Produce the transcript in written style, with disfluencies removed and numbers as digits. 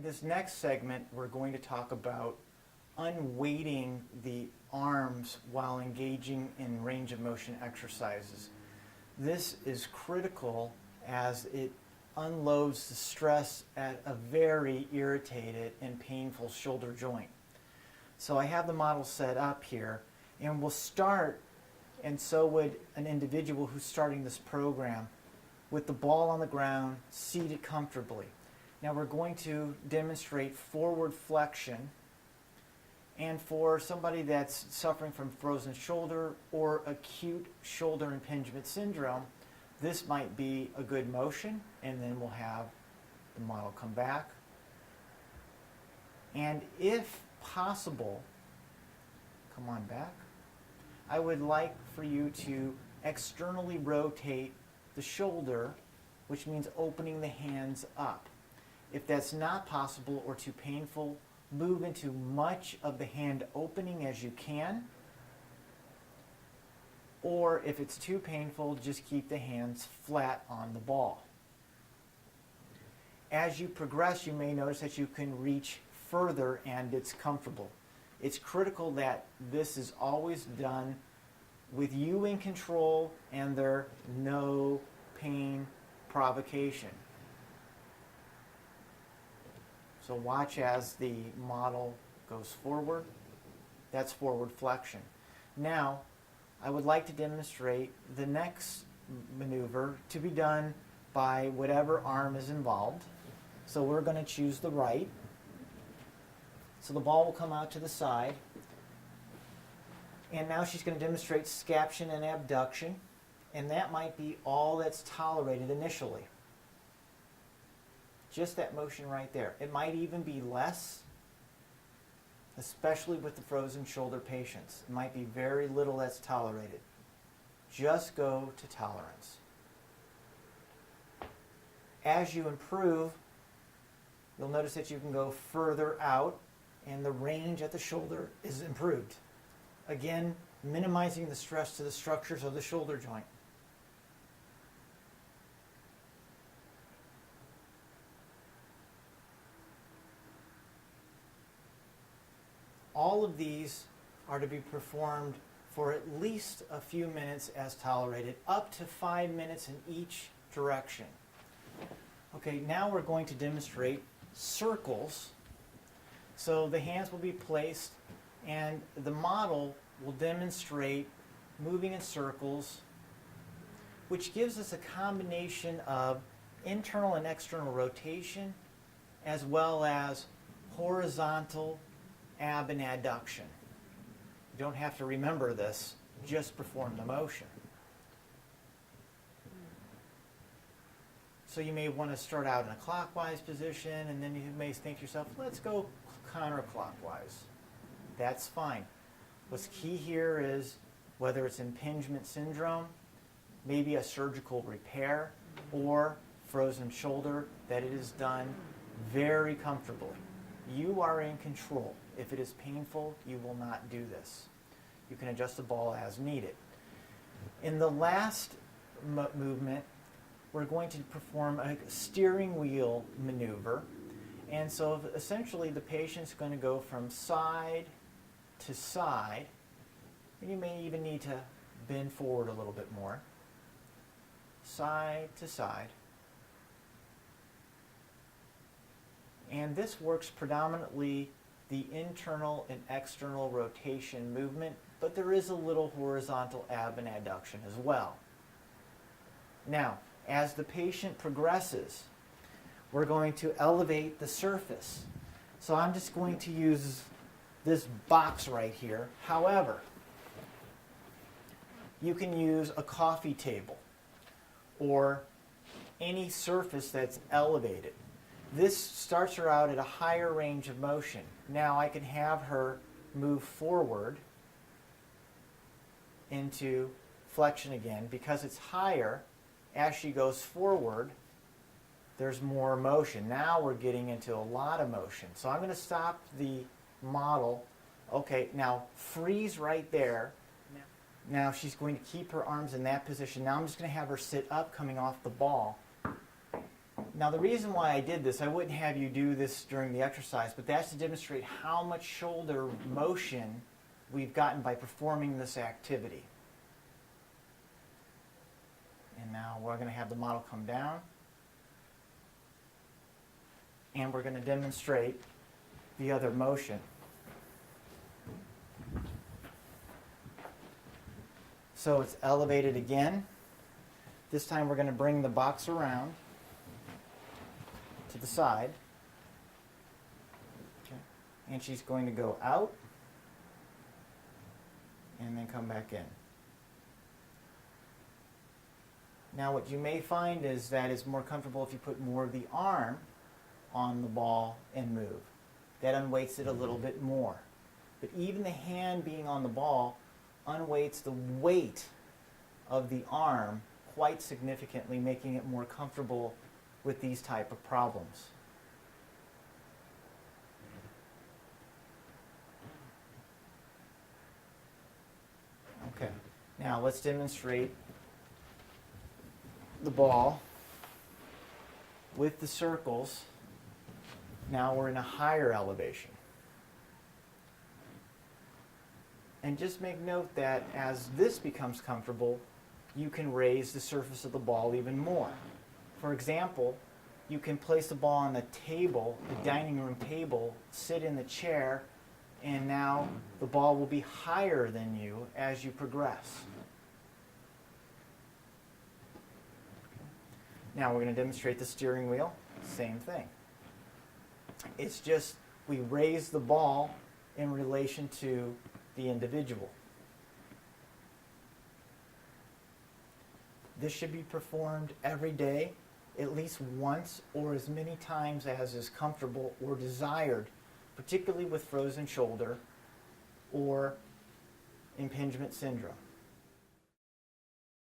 this next segment, we're going to talk about unweighting the arms while engaging in range of motion exercises. This is critical as it unloads the stress at a very irritated and painful shoulder joint. So I have the model set up here, and we'll start, and so would an individual who's starting this program, with the ball on the ground, seated comfortably. Now we're going to demonstrate forward flexion, and for somebody that's suffering from frozen shoulder or acute shoulder impingement syndrome, this might be a good motion, and then we'll have the model come back. And if possible, come on back, I would like for you to externally rotate the shoulder, which means opening the hands up. If that's not possible or too painful, move into much of the hand opening as you can. Or if it's too painful, just keep the hands flat on the ball. As you progress, you may notice that you can reach further and it's comfortable. It's critical that this is always done with you in control and there no pain provocation. So watch as the model goes forward. That's forward flexion. Now, I would like to demonstrate the next maneuver to be done by whatever arm is involved. So we're going to choose the right. So the ball will come out to the side. And now she's going to demonstrate caption and abduction. And that might be all that's tolerated initially. Just that motion right there. It might even be less, especially with the frozen shoulder patients. It might be very little that's tolerated. Just go to tolerance. As you improve, you'll notice that you can go further out and the range at the shoulder is improved. Again, minimizing the stress to the structures of the shoulder joint. All of these are to be performed for at least a few minutes as tolerated, up to 5 minutes in each direction. Okay, now we're going to demonstrate circles. So the hands will be placed and the model will demonstrate moving in circles, which gives us a combination of internal and external rotation as well as horizontal ab and adduction. You don't have to remember this, just perform the motion. So you may want to start out in a clockwise position and then you may think to yourself, let's go counterclockwise. That's fine. What's key here is whether it's impingement syndrome, maybe a surgical repair, or frozen shoulder, that it is done very comfortably. You are in control. If it is painful, you will not do this. You can adjust the ball as needed. In the last movement, we're going to perform a steering wheel maneuver. And so essentially the patient's going to go from side to side. And you may even need to bend forward a little bit more. Side to side. And this works predominantly the internal and external rotation movement, but there is a little horizontal ab and adduction as well. Now, as the patient progresses, we're going to elevate the surface. So I'm just going to use this box right here. However, you can use a coffee table or any surface that's elevated. This starts her out at a higher range of motion. Now I can have her move forward into flexion again. Because it's higher, as she goes forward, there's more motion. Now we're getting into a lot of motion. So I'm going to stop the model. Okay, now freeze right there. Now she's going to keep her arms in that position. Now I'm just going to have her sit up coming off the ball. Now the reason why I did this, I wouldn't have you do this during the exercise, but that's to demonstrate how much shoulder motion we've gotten by performing this activity. And now we're going to have the model come down, and we're going to demonstrate the other motion. So it's elevated again. This time we're going to bring the box around to the side. Okay. And she's going to go out and then come back in. Now what you may find is that it's more comfortable if you put more of the arm on the ball and move. That unweights it a little bit more. But even the hand being on the ball unweights the weight of the arm quite significantly, making it more comfortable with these type of problems. Okay, now let's demonstrate the ball with the circles. Now we're in a higher elevation. And just make note that as this becomes comfortable, you can raise the surface of the ball even more. For example, you can place the ball on the table, the dining room table, sit in the chair, and now the ball will be higher than you as you progress. Now we're going to demonstrate the steering wheel. Same thing. It's just we raise the ball in relation to the individual. This should be performed every day, at least once or as many times as is comfortable or desired, particularly with frozen shoulder or impingement syndrome.